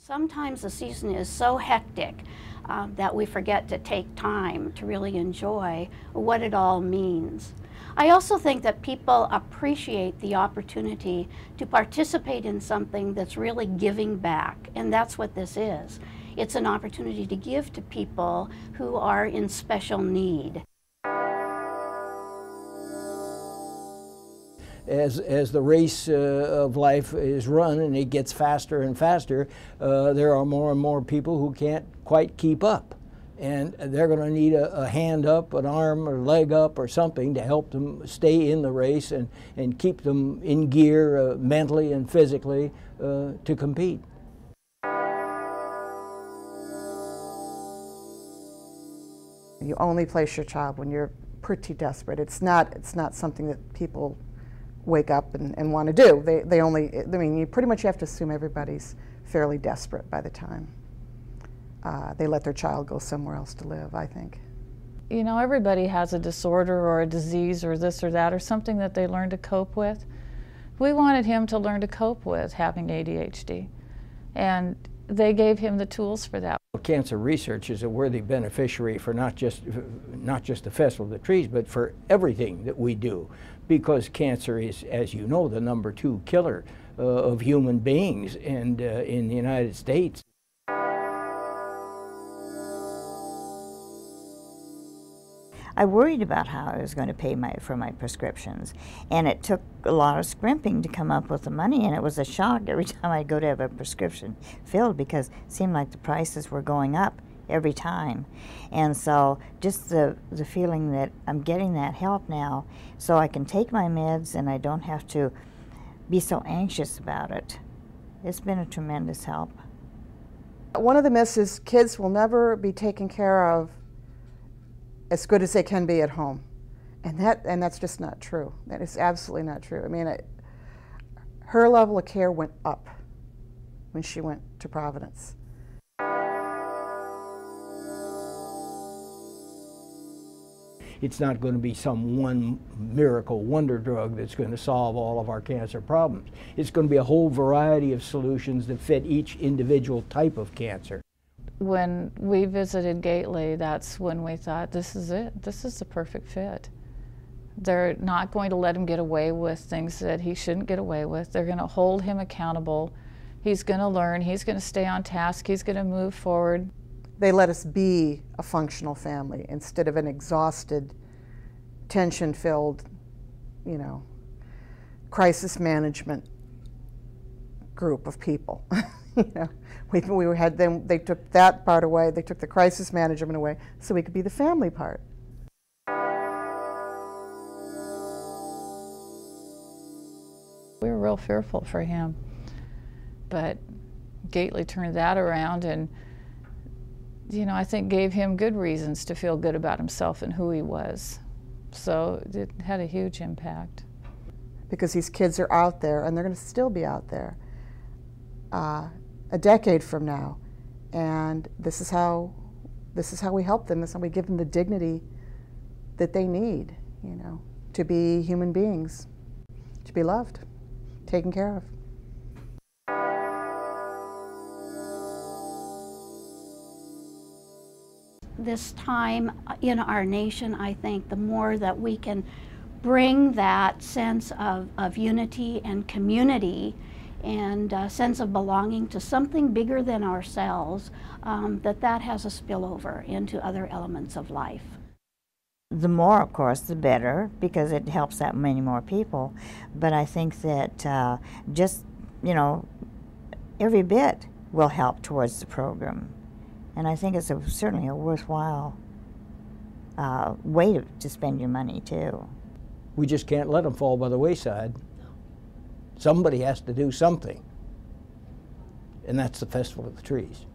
Sometimes the season is so hectic that we forget to take time to really enjoy what it all means. I also think that people appreciate the opportunity to participate in something that's really giving back, and that's what this is. It's an opportunity to give to people who are in special need. As the race of life is run and it gets faster and faster, there are more and more people who can't quite keep up. And they're going to need a hand up, an arm or leg up or something to help them stay in the race and keep them in gear mentally and physically to compete. You only place your child when you're pretty desperate. It's not something that people wake up and want to do. I mean, you pretty much have to assume everybody's fairly desperate by the time they let their child go somewhere else to live, I think. You know, everybody has a disorder or a disease or this or that or something that they learn to cope with. We wanted him to learn to cope with having ADHD, and they gave him the tools for that. Cancer research is a worthy beneficiary for not just the Festival of the Trees, but for everything that we do, because cancer is, as you know, the #2 killer of human beings and in the United States. I worried about how I was going to pay for my prescriptions, and it took a lot of scrimping to come up with the money, and it was a shock every time I'd go to have a prescription filled because it seemed like the prices were going up every time. And so just the feeling that I'm getting that help now so I can take my meds and I don't have to be so anxious about it. It's been a tremendous help. One of the myths is kids will never be taken care of as good as they can be at home. And that's just not true. That is absolutely not true. I mean, her level of care went up when she went to Providence. It's not going to be some one miracle wonder drug that's going to solve all of our cancer problems. It's going to be a whole variety of solutions that fit each individual type of cancer. When we visited Gately, that's when we thought, this is it. This is the perfect fit. They're not going to let him get away with things that he shouldn't get away with. They're going to hold him accountable. He's going to learn. He's going to stay on task. He's going to move forward. They let us be a functional family instead of an exhausted, tension-filled, you know, crisis management group of people. You know, we had them. They took that part away. They took the crisis management away, so we could be the family part. We were real fearful for him, but Gately turned that around, and you know, I think gave him good reasons to feel good about himself and who he was. So it had a huge impact. Because these kids are out there, and they're going to still be out there a decade from now, and this is how we help them. This is how we give them the dignity that they need, you know, to be human beings, to be loved, taken care of. This time in our nation, I think the more that we can bring that sense of unity and community and a sense of belonging to something bigger than ourselves, that has a spillover into other elements of life. The more, of course, the better, because it helps that many more people. But I think that just, you know, every bit will help towards the program. And I think it's certainly a worthwhile way to spend your money, too. We just can't let them fall by the wayside. Somebody has to do something, and that's the Festival of the Trees.